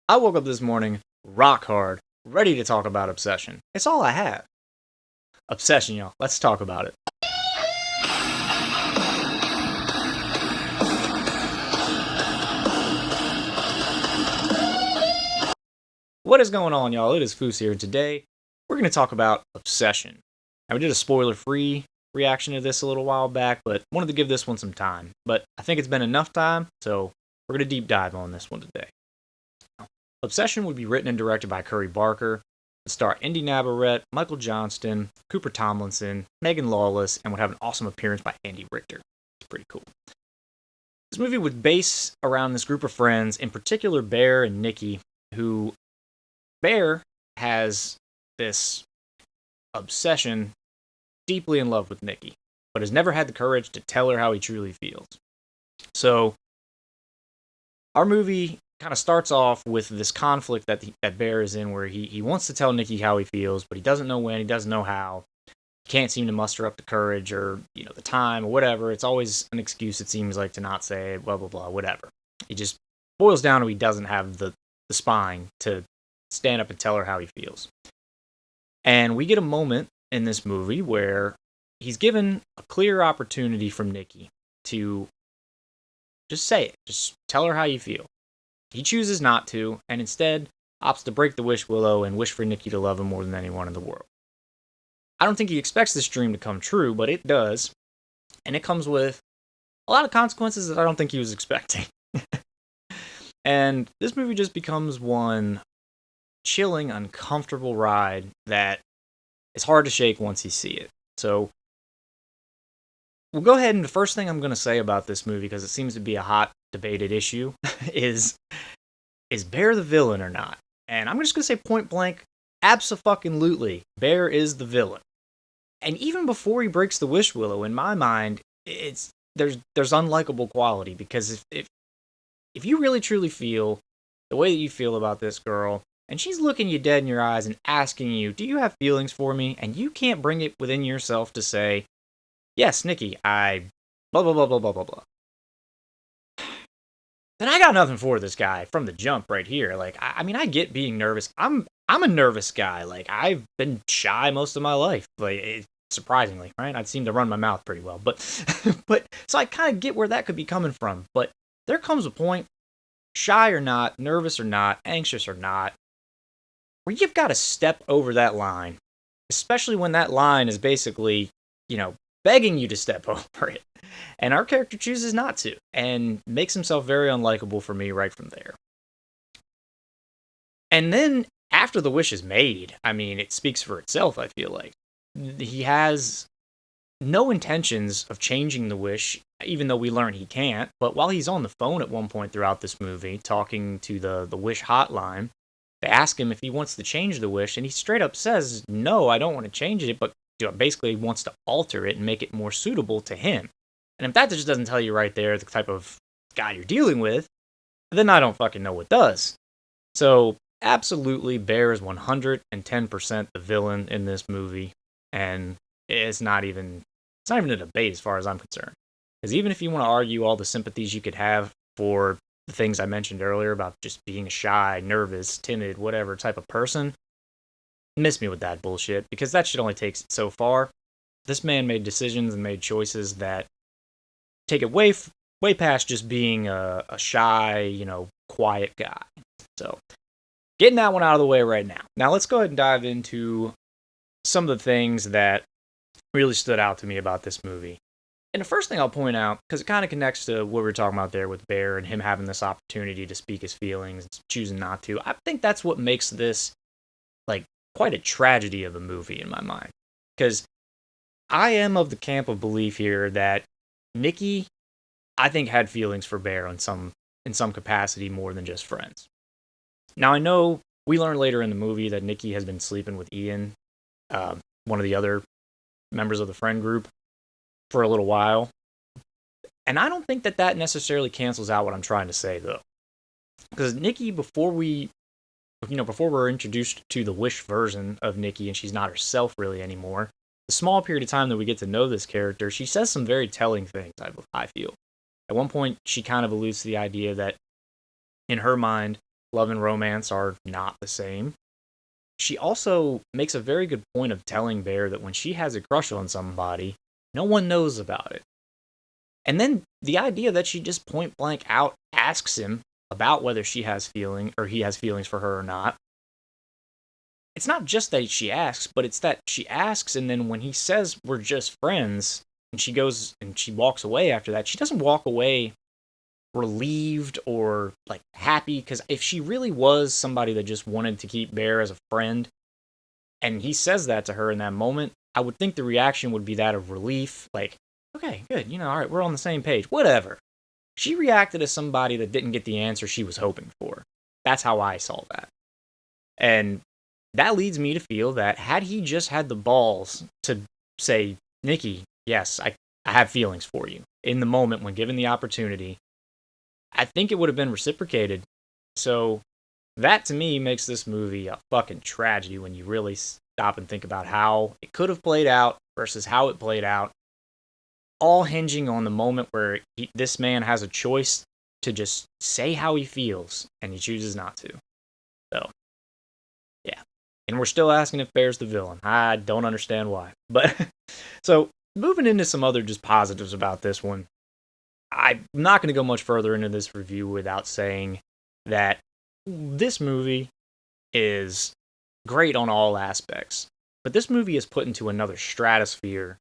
I woke up this morning rock hard, ready to talk about obsession. It's all I have. Obsession, y'all. Let's talk about it. What is going on, y'all? It is Foos here, and today we're going to talk about obsession. Now, we did a spoiler-free reaction to this a little while back, but wanted to give this one some time. But I think it's been enough time, so we're going to deep dive on this one today. Obsession would be written and directed by Curry Barker. It star Inde Navarette, Michael Johnston, Cooper Tomlinson, Megan Lawless, and would have an awesome appearance by Andy Richter. It's pretty cool. This movie would base around this group of friends, in particular Bear and Nikki, who Bear has this obsession, deeply in love with Nikki, but has never had the courage to tell her how he truly feels. So, our movie kind of starts off with this conflict that Bear is in, where he wants to tell Nikki how he feels, but he doesn't know when, he doesn't know how. He can't seem to muster up the courage or, the time or whatever. It's always an excuse, it seems like, to not say it, blah, blah, blah, whatever. It just boils down to he doesn't have the spine to stand up and tell her how he feels. And we get a moment in this movie where he's given a clear opportunity from Nikki to just say it. Just tell her how you feel. He chooses not to, and instead opts to break the wish willow and wish for Nikki to love him more than anyone in the world. I don't think he expects this dream to come true, but it does. And it comes with a lot of consequences that I don't think he was expecting. And this movie just becomes one chilling, uncomfortable ride that is hard to shake once you see it. So, we'll go ahead, and the first thing I'm going to say about this movie, because it seems to be a hot debated issue, is Bear the villain or not? And I'm just going to say point blank, abso-fucking-lutely, Bear is the villain. And even before he breaks the wish willow, in my mind, there's unlikable quality, because if you really truly feel the way that you feel about this girl, and she's looking you dead in your eyes and asking you, do you have feelings for me? And you can't bring it within yourself to say, yes, Nikki, I blah, blah, blah, blah, blah, blah, blah. Then I got nothing for this guy from the jump right here. Like, I get being nervous. I'm a nervous guy. Like, I've been shy most of my life. Like, surprisingly, right? I seem to run my mouth pretty well. But so I kind of get where that could be coming from. But there comes a point, shy or not, nervous or not, anxious or not, where you've got to step over that line. Especially when that line is basically, begging you to step over it. And our character chooses not to, and makes himself very unlikable for me right from there. And then, after the wish is made, it speaks for itself, I feel like. He has no intentions of changing the wish, even though we learn he can't. But while he's on the phone at one point throughout this movie, talking to the wish hotline, they ask him if he wants to change the wish, and he straight up says, no, I don't want to change it, but basically wants to alter it and make it more suitable to him. And if that just doesn't tell you right there the type of guy you're dealing with, then I don't fucking know what does. So, absolutely, Bear is 110% the villain in this movie, and it's not even a debate as far as I'm concerned. Because even if you want to argue all the sympathies you could have for the things I mentioned earlier about just being a shy, nervous, timid, whatever type of person, miss me with that bullshit, because that shit only takes it so far. This man made decisions and made choices that take it way past just being a shy, quiet guy. So, getting that one out of the way right now. Now, let's go ahead and dive into some of the things that really stood out to me about this movie. And the first thing I'll point out, because it kind of connects to what we were talking about there with Bear and him having this opportunity to speak his feelings and choosing not to, I think that's what makes this, quite a tragedy of a movie in my mind. Because I am of the camp of belief here that Nikki, I think, had feelings for Bear in some capacity more than just friends. Now, I know we learn later in the movie that Nikki has been sleeping with Ian, one of the other members of the friend group, for a little while. And I don't think that necessarily cancels out what I'm trying to say, though. Because Nikki, before we're introduced to the Wish version of Nikki, and she's not herself really anymore, the small period of time that we get to know this character, she says some very telling things, I feel. At one point, she kind of alludes to the idea that, in her mind, love and romance are not the same. She also makes a very good point of telling Bear that when she has a crush on somebody, no one knows about it. And then the idea that she just point blank out asks him about whether she has feeling or he has feelings for her or not. It's not just that she asks, but it's that she asks, and then when he says we're just friends, and she goes and she walks away after that, she doesn't walk away relieved or like happy, because if she really was somebody that just wanted to keep Bear as a friend, and he says that to her in that moment, I would think the reaction would be that of relief, like, okay, good, all right, we're on the same page, whatever. She reacted as somebody that didn't get the answer she was hoping for. That's how I saw that. And that leads me to feel that had he just had the balls to say, Nikki, yes, I have feelings for you, in the moment when given the opportunity, I think it would have been reciprocated. So that to me makes this movie a fucking tragedy when you really stop and think about how it could have played out versus how it played out, all hinging on the moment where this man has a choice to just say how he feels, and he chooses not to. So, yeah. And we're still asking if Bear's the villain. I don't understand why. But, so, moving into some other just positives about this one, I'm not going to go much further into this review without saying that this movie is great on all aspects. But this movie is put into another stratosphere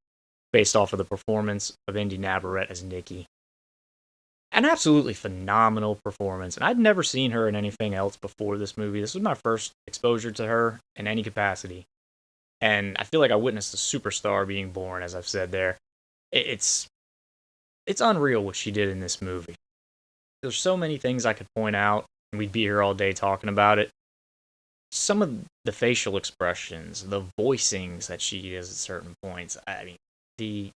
based off of the performance of Inde Navarette as Nikki. An absolutely phenomenal performance, and I'd never seen her in anything else before this movie. This was my first exposure to her in any capacity, and I feel like I witnessed a superstar being born, as I've said there. It's unreal what she did in this movie. There's so many things I could point out, and we'd be here all day talking about it. Some of the facial expressions, the voicings that she does at certain points, I mean, the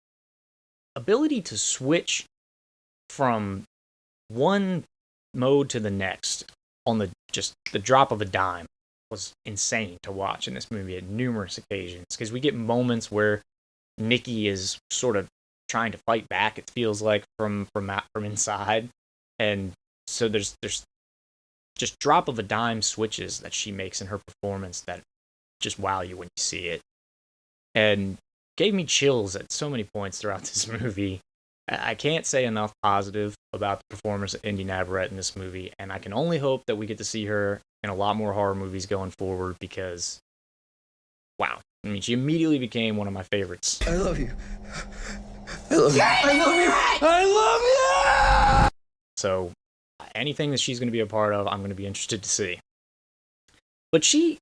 ability to switch from one mode to the next on the drop of a dime was insane to watch in this movie at numerous occasions, because we get moments where Nikki is sort of trying to fight back, it feels like, from inside, and so there's just drop of a dime switches that she makes in her performance that just wow you when you see it, and gave me chills at so many points throughout this movie. I can't say enough positive about the performance of Inde Navarette in this movie, and I can only hope that we get to see her in a lot more horror movies going forward, because, wow. I mean, she immediately became one of my favorites. I love you. I love you. I love you. I love you! So, anything that she's going to be a part of, I'm going to be interested to see. But she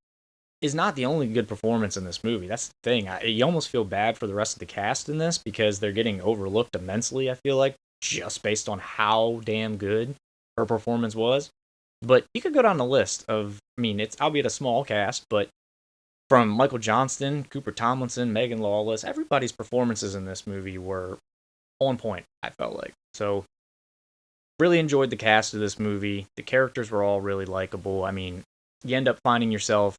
is not the only good performance in this movie. That's the thing. You almost feel bad for the rest of the cast in this, because they're getting overlooked immensely, I feel like, just based on how damn good her performance was. But you could go down the list of, I mean, it's albeit a small cast, but from Michael Johnston, Cooper Tomlinson, Megan Lawless, everybody's performances in this movie were on point, I felt like. So, really enjoyed the cast of this movie. The characters were all really likable. I mean, you end up finding yourself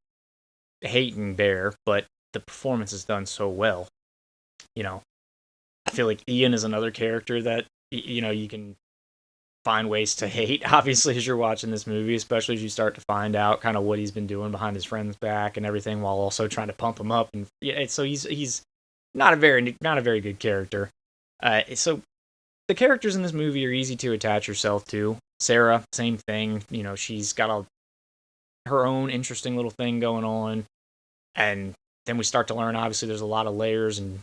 hating Bear, but the performance is done so well. I feel like Ian is another character that, you can find ways to hate, obviously, as you're watching this movie, especially as you start to find out kind of what he's been doing behind his friend's back and everything, while also trying to pump him up. And yeah, so he's not a very good character. So the characters in this movie are easy to attach yourself to. Sarah, same thing. She's got her own interesting little thing going on. And then we start to learn, obviously, there's a lot of layers and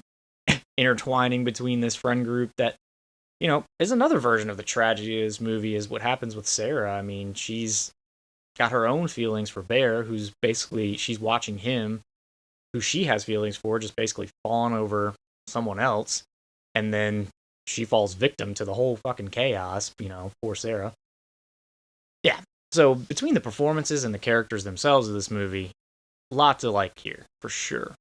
intertwining between this friend group that, is another version of the tragedy of this movie, is what happens with Sarah. I mean, she's got her own feelings for Bear, who's basically, she's watching him, who she has feelings for, just basically fawn over someone else. And then she falls victim to the whole fucking chaos, poor Sarah. Yeah. So between the performances and the characters themselves of this movie, a lot to like here, for sure.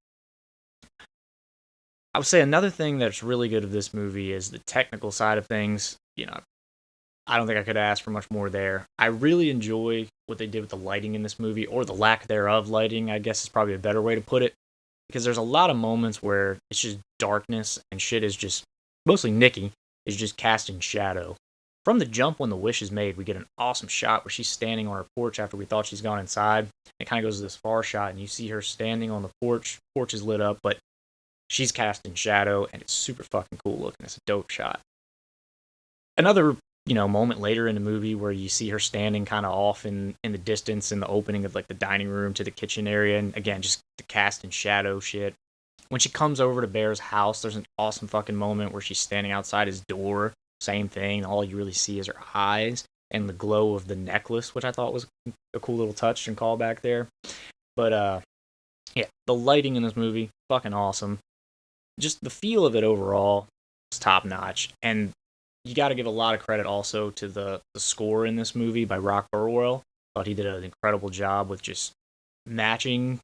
I would say another thing that's really good of this movie is the technical side of things. I don't think I could ask for much more there. I really enjoy what they did with the lighting in this movie, or the lack thereof lighting, I guess is probably a better way to put it. Because there's a lot of moments where it's just darkness and shit is just, mostly Nikki, is just casting shadow from the jump when the wish is made, we get an awesome shot where she's standing on her porch after we thought she's gone inside. It kind of goes to this far shot, and you see her standing on the porch. Porch is lit up, but she's cast in shadow, and it's super fucking cool looking. It's a dope shot. Another, moment later in the movie where you see her standing kind of off in the distance in the opening of like the dining room to the kitchen area, and again, just the cast in shadow shit. When she comes over to Bear's house, there's an awesome fucking moment where she's standing outside his door. Same thing. All you really see is her eyes and the glow of the necklace, which I thought was a cool little touch and callback there. But, yeah, the lighting in this movie, fucking awesome. Just the feel of it overall is top notch. And you got to give a lot of credit also to the score in this movie by Rock Burwell. Thought he did an incredible job with just matching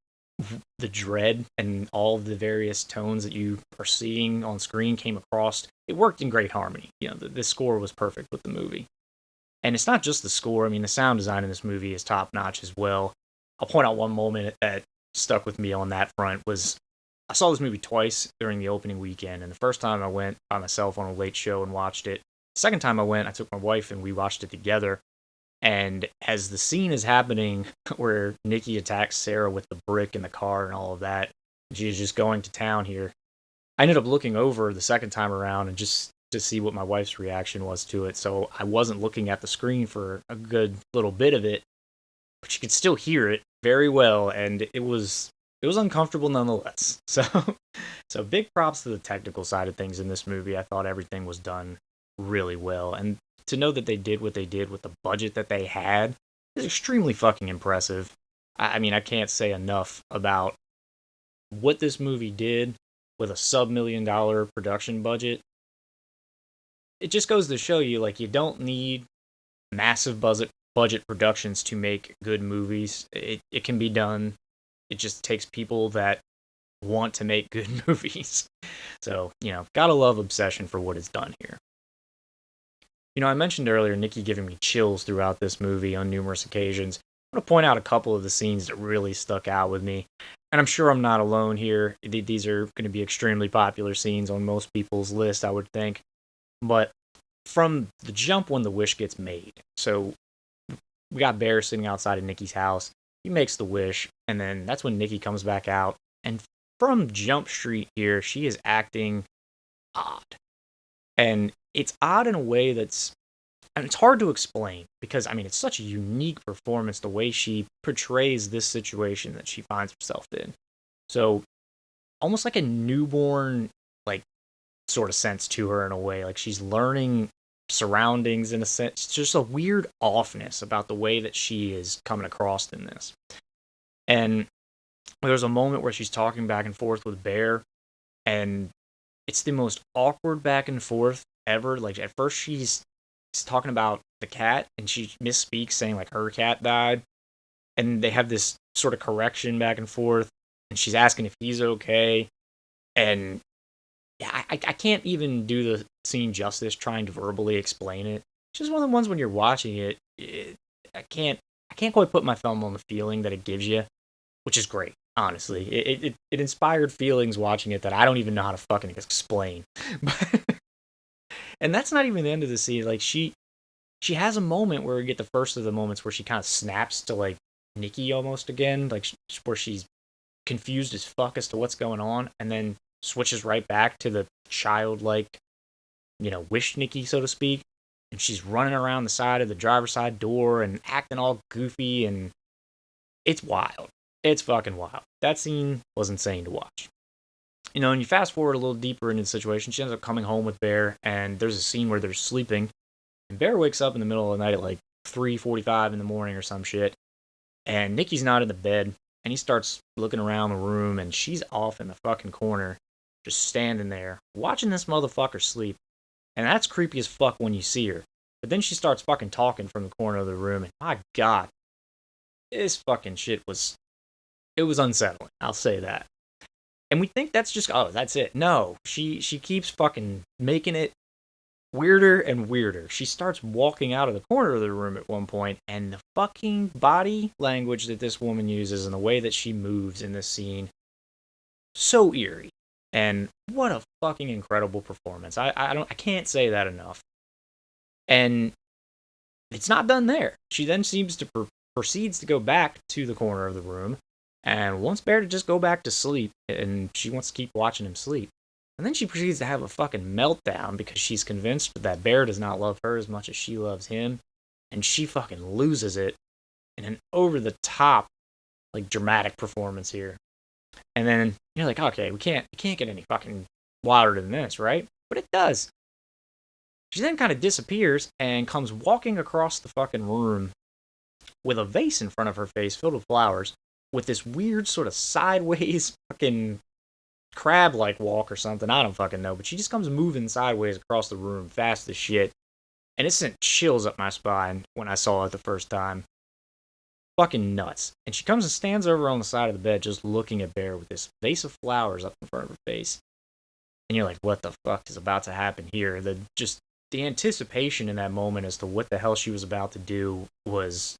the dread and all of the various tones that you are seeing on screen came across. It worked in great harmony. The score was perfect with the movie. And it's not just the score. I mean, the sound design in this movie is top notch as well. I'll point out one moment that stuck with me on that front was I saw this movie twice during the opening weekend. And the first time I went by myself on a late show and watched it. The second time I went, I took my wife and we watched it together. And as the scene is happening where Nikki attacks Sarah with the brick in the car and all of that, she's just going to town here. I ended up looking over the second time around and just to see what my wife's reaction was to it. So I wasn't looking at the screen for a good little bit of it, but you could still hear it very well, and it was uncomfortable nonetheless. So big props to the technical side of things in this movie. I thought everything was done really well, and to know that they did what they did with the budget that they had is extremely fucking impressive. I mean, I can't say enough about what this movie did with a sub-$1 million production budget. It just goes to show you, like, you don't need massive budget productions to make good movies. It can be done. It just takes people that want to make good movies. So, gotta love Obsession for what it's done here. I mentioned earlier Nikki giving me chills throughout this movie on numerous occasions. I want to point out a couple of the scenes that really stuck out with me. And I'm sure I'm not alone here. These are going to be extremely popular scenes on most people's list, I would think. But from the jump when the wish gets made. So we got Bear sitting outside of Nikki's house. He makes the wish. And then that's when Nikki comes back out. And from Jump Street here, she is acting odd. And it's odd in a way it's hard to explain because, it's such a unique performance, the way she portrays this situation that she finds herself in. So, almost like a newborn, sort of sense to her in a way. Like, she's learning surroundings in a sense. It's just a weird offness about the way that she is coming across in this. And there's a moment where she's talking back and forth with Bear, and it's the most awkward back and forth ever. Like, at first she's talking about the cat and she misspeaks saying like her cat died, and they have this sort of correction back and forth, and she's asking if he's okay. And yeah, I can't even do the scene justice trying to verbally explain it. It's just one of the ones when you're watching it, I can't quite put my thumb on the feeling that it gives you, which is great. Honestly, it inspired feelings watching it that I don't even know how to fucking explain. And that's not even the end of the scene. Like, she has a moment where we get the first of the moments where she kind of snaps to, like, Nikki almost again. Like, where she's confused as fuck as to what's going on. And then switches right back to the childlike, wish Nikki, so to speak. And she's running around the side of the driver's side door and acting all goofy. And it's wild. It's fucking wild. That scene was insane to watch. And you fast forward a little deeper into the situation, she ends up coming home with Bear, and there's a scene where they're sleeping, and Bear wakes up in the middle of the night at like 3:45 in the morning or some shit, and Nikki's not in the bed, and he starts looking around the room, and she's off in the fucking corner, just standing there, watching this motherfucker sleep, and that's creepy as fuck when you see her. But then she starts fucking talking from the corner of the room, and my god, this fucking shit was unsettling, I'll say that. And we think that's just, that's it. No, she keeps fucking making it weirder and weirder. She starts walking out of the corner of the room at one point, and the fucking body language that this woman uses and the way that she moves in this scene, so eerie. And what a fucking incredible performance. I can't say that enough. And it's not done there. She then seems to proceeds to go back to the corner of the room and wants Bear to just go back to sleep, and she wants to keep watching him sleep. And then she proceeds to have a fucking meltdown because she's convinced that Bear does not love her as much as she loves him, and she fucking loses it in an over-the-top, like, dramatic performance here. And then you're like, okay, it can't get any fucking wilder than this, right? But it does. She then kind of disappears and comes walking across the fucking room with a vase in front of her face filled with flowers, with this weird sort of sideways fucking crab-like walk or something. I don't fucking know, but she just comes moving sideways across the room fast as shit, and it sent chills up my spine when I saw it the first time. Fucking nuts. And she comes and stands over on the side of the bed just looking at Bear with this vase of flowers up in front of her face. And you're like, what the fuck is about to happen here? The anticipation in that moment as to what the hell she was about to do was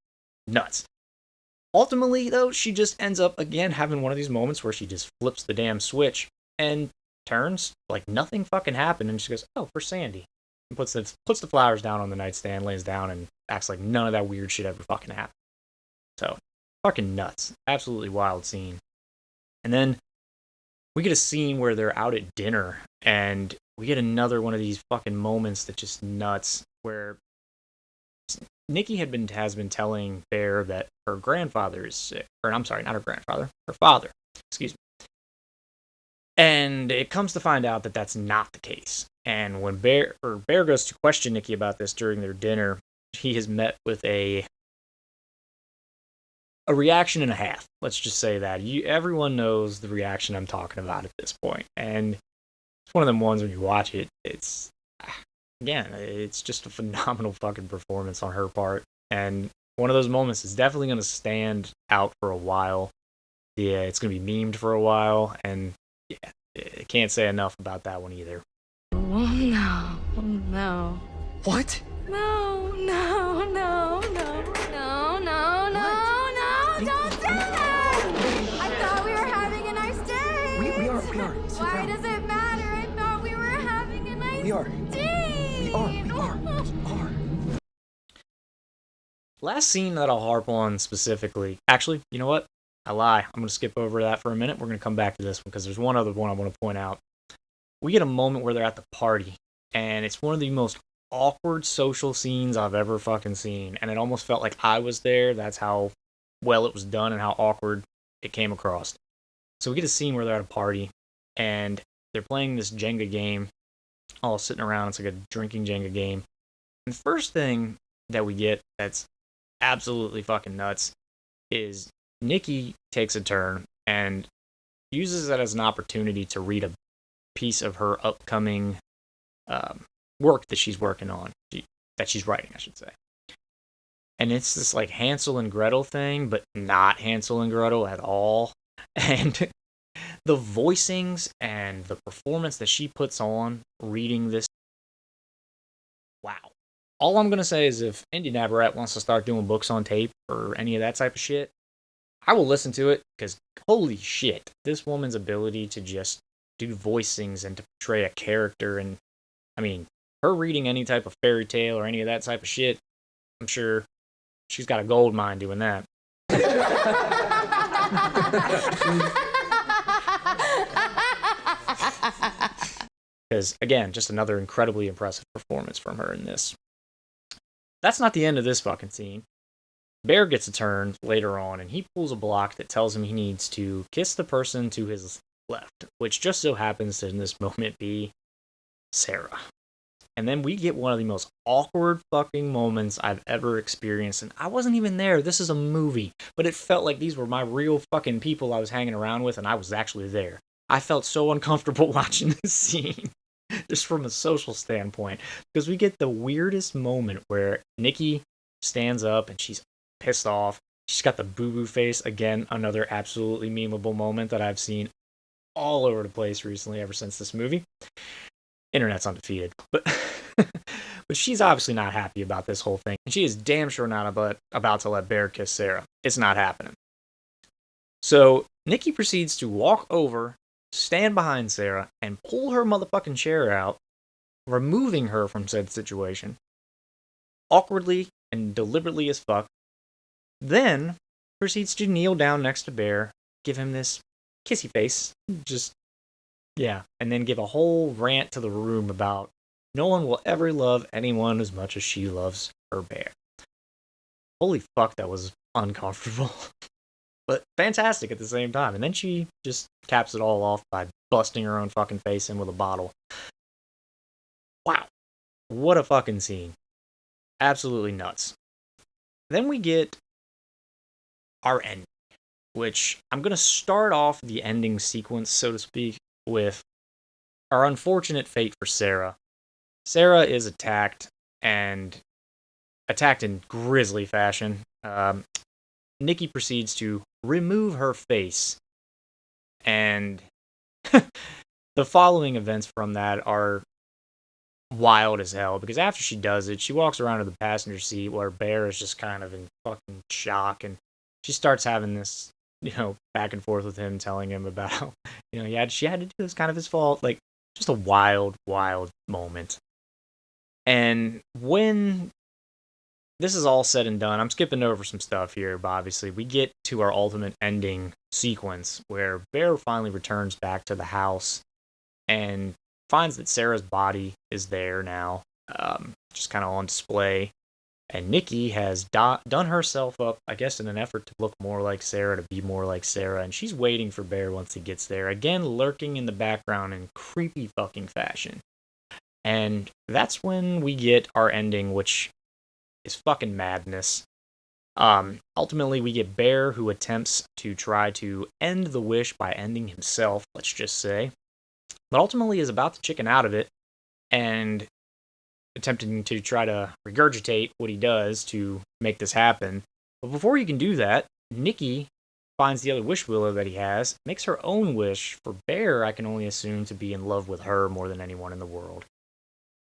nuts. Ultimately, though, she just ends up again having one of these moments where she just flips the damn switch and turns like nothing fucking happened, and she goes, oh, for Sandy. And puts the flowers down on the nightstand, lays down, and acts like none of that weird shit ever fucking happened. So, fucking nuts. Absolutely wild scene. And then we get a scene where they're out at dinner, and we get another one of these fucking moments that just nuts, where Nikki has been telling Bear that her grandfather is sick. Or, I'm sorry, not her grandfather. Her father. Excuse me. And it comes to find out that that's not the case. And when Bear goes to question Nikki about this during their dinner, he is met with a reaction and a half. Let's just say that. Everyone knows the reaction I'm talking about at this point. And it's one of them ones when you watch it, it's just a phenomenal fucking performance on her part. And one of those moments is definitely going to stand out for a while. Yeah, it's going to be memed for a while. And yeah, I can't say enough about that one either. Oh, no. Oh, no. What? No, no, no, no, no, no, no, no, don't do that! I thought we were having a nice day. We are. Sit Why down. does it matter? I thought we were having a nice We are. day. We are. Last scene that I'll harp on specifically. Actually, you know what? I lie. I'm going to skip over that for a minute. We're going to come back to this one because there's one other one I want to point out. We get a moment where they're at the party, and it's one of the most awkward social scenes I've ever fucking seen, and it almost felt like I was there. That's how well it was done and how awkward it came across. So we get a scene where they're at a party, and they're playing this Jenga game, all sitting around. It's like a drinking Jenga game. And the first thing that we get that's absolutely fucking nuts is Nikki takes a turn and uses that as an opportunity to read a piece of her upcoming work that she's working on, that she's writing, I should say. And it's this like Hansel and Gretel thing, but not Hansel and Gretel at all. And the voicings and the performance that she puts on reading this, wow. All I'm going to say is if Inde Navarette wants to start doing books on tape or any of that type of shit, I will listen to it, because holy shit, this woman's ability to just do voicings and to portray a character, and I mean, her reading any type of fairy tale or any of that type of shit, I'm sure she's got a gold mine doing that. Because, again, just another incredibly impressive performance from her in this. That's not the end of this fucking scene. Bear gets a turn later on, and he pulls a block that tells him he needs to kiss the person to his left, which just so happens to in this moment be Sarah. And then we get one of the most awkward fucking moments I've ever experienced, and I wasn't even there. This is a movie, but it felt like these were my real fucking people I was hanging around with, and I was actually there. I felt so uncomfortable watching this scene, just from a social standpoint, because we get the weirdest moment where Nikki stands up and she's pissed off. She's got the boo-boo face. Again, another absolutely memeable moment that I've seen all over the place recently ever since this movie. Internet's undefeated. But she's obviously not happy about this whole thing. And she is damn sure not about to let Bear kiss Sarah. It's not happening. So Nikki proceeds to walk over, stand behind Sarah, and pull her motherfucking chair out, removing her from said situation. awkwardly and deliberately as fuck, then proceeds to kneel down next to Bear, give him this kissy face, and then give a whole rant to the room about no one will ever love anyone as much as she loves her bear. Holy fuck, that was uncomfortable. But fantastic at the same time. And then she just caps it all off by busting her own fucking face in with a bottle. Wow. What a fucking scene. Absolutely nuts. Then we get our ending, which I'm going to start off the ending sequence, so to speak, with our unfortunate fate for Sarah. Sarah is attacked, and attacked in grisly fashion. Nikki proceeds to remove her face, and the following events from that are wild as hell, because after she does it, she walks around to the passenger seat where Bear is just kind of in fucking shock, and she starts having this, back and forth with him, telling him about how, she had to do this, kind of his fault. Like, just a wild, wild moment. And when this is all said and done, I'm skipping over some stuff here, but obviously we get to our ultimate ending sequence where Bear finally returns back to the house and finds that Sarah's body is there now, just kind of on display. And Nikki has done herself up, I guess, in an effort to look more like Sarah, to be more like Sarah, and she's waiting for Bear once he gets there, again lurking in the background in creepy fucking fashion. And that's when we get our ending, which is fucking madness. Ultimately, we get Bear, who attempts to try to end the wish by ending himself, let's just say, but ultimately is about to chicken out of it and attempting to try to regurgitate what he does to make this happen. But before he can do that, Nikki finds the other wish willow that he has, makes her own wish for Bear, I can only assume, to be in love with her more than anyone in the world.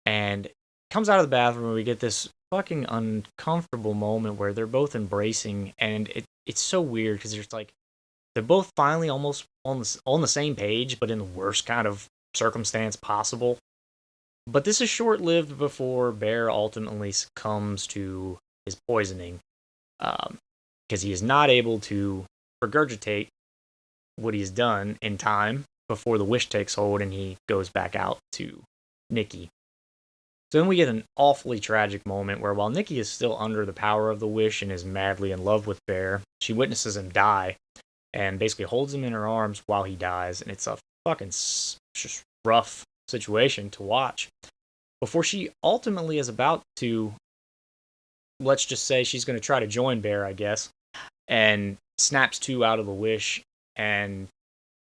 And comes out of the bathroom, and we get this fucking uncomfortable moment where they're both embracing, and it's so weird because there's like they're both finally almost on the same page, but in the worst kind of circumstance possible. But this is short-lived before Bear ultimately succumbs to his poisoning, because he is not able to regurgitate what he's done in time before the wish takes hold and he goes back out to Nikki. So then we get an awfully tragic moment where while Nikki is still under the power of the wish and is madly in love with Bear, she witnesses him die and basically holds him in her arms while he dies, and it's a fucking just rough situation to watch. Before she ultimately is about to, let's just say she's going to try to join Bear, I guess, and snaps two out of the wish, and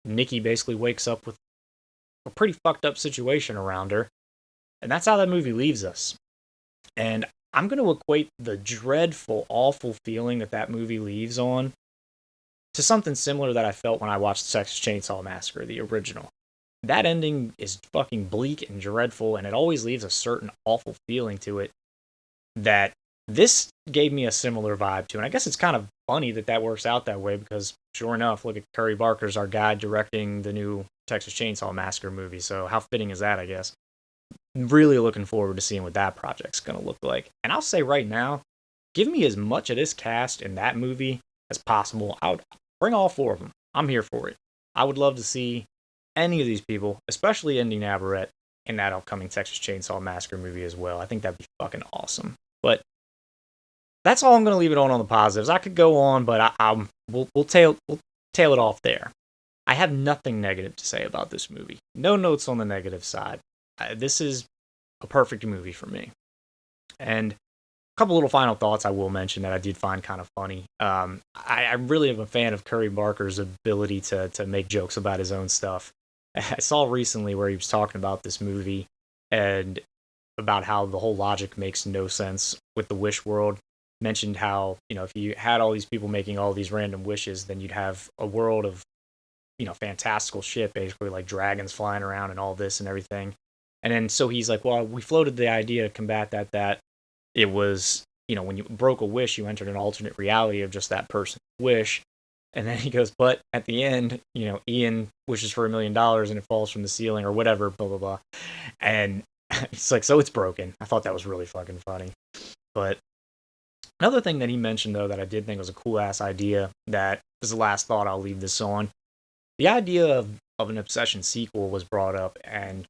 Nikki basically wakes up with a pretty fucked up situation around her. And that's how that movie leaves us. And I'm going to equate the dreadful, awful feeling that movie leaves on to something similar that I felt when I watched the Texas Chainsaw Massacre, the original. That ending is fucking bleak and dreadful, and it always leaves a certain awful feeling to it that this gave me a similar vibe to. And I guess it's kind of funny that works out that way, because sure enough, look at Curry Barker's our guy directing the new Texas Chainsaw Massacre movie. So how fitting is that, I guess? Really looking forward to seeing what that project's going to look like. And I'll say right now, give me as much of this cast in that movie as possible. I would bring all four of them. I'm here for it. I would love to see any of these people, especially Inde Navarette, in that upcoming Texas Chainsaw Massacre movie as well. I think that'd be fucking awesome. But that's all I'm going to leave it on the positives. I could go on, but we'll tail it off there. I have nothing negative to say about this movie. No notes on the negative side. This is a perfect movie for me. And a couple little final thoughts I will mention that I did find kind of funny. I really am a fan of Curry Barker's ability to make jokes about his own stuff. I saw recently where he was talking about this movie and about how the whole logic makes no sense with the wish world. Mentioned how, if you had all these people making all these random wishes, then you'd have a world of, fantastical shit, basically, like dragons flying around and all this and everything. And then so he's like, well, we floated the idea to combat that it was, when you broke a wish, you entered an alternate reality of just that person's wish. And then he goes, but at the end, Ian wishes for $1 million and it falls from the ceiling or whatever, blah, blah, blah. And it's like, so it's broken. I thought that was really fucking funny. But another thing that he mentioned, though, that I did think was a cool-ass idea, that is the last thought I'll leave this on. The idea of an Obsession sequel was brought up, and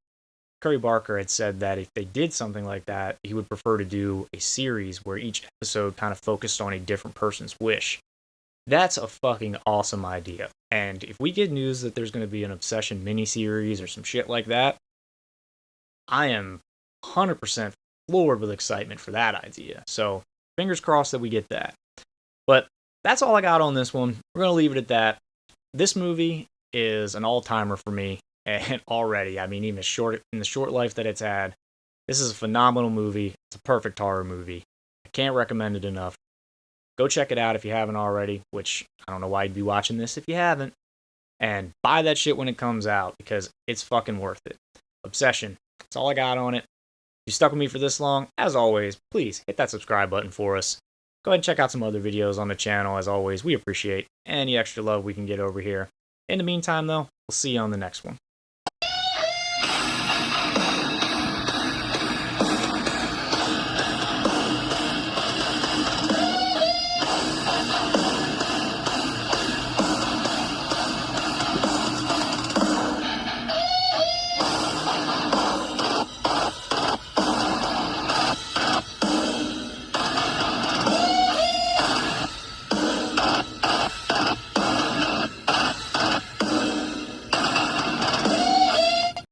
Curry Barker had said that if they did something like that, he would prefer to do a series where each episode kind of focused on a different person's wish. That's a fucking awesome idea. And if we get news that there's going to be an Obsession miniseries or some shit like that, I am 100% floored with excitement for that idea. So, fingers crossed that we get that. But that's all I got on this one. We're going to leave it at that. This movie is an all-timer for me. And already, I mean, even in the short life that it's had, this is a phenomenal movie. It's a perfect horror movie. I can't recommend it enough. Go check it out if you haven't already, which I don't know why you'd be watching this if you haven't. And buy that shit when it comes out, because it's fucking worth it. Obsession. That's all I got on it. If you stuck with me for this long, as always, please hit that subscribe button for us. Go ahead and check out some other videos on the channel. As always, we appreciate any extra love we can get over here. In the meantime, though, we'll see you on the next one.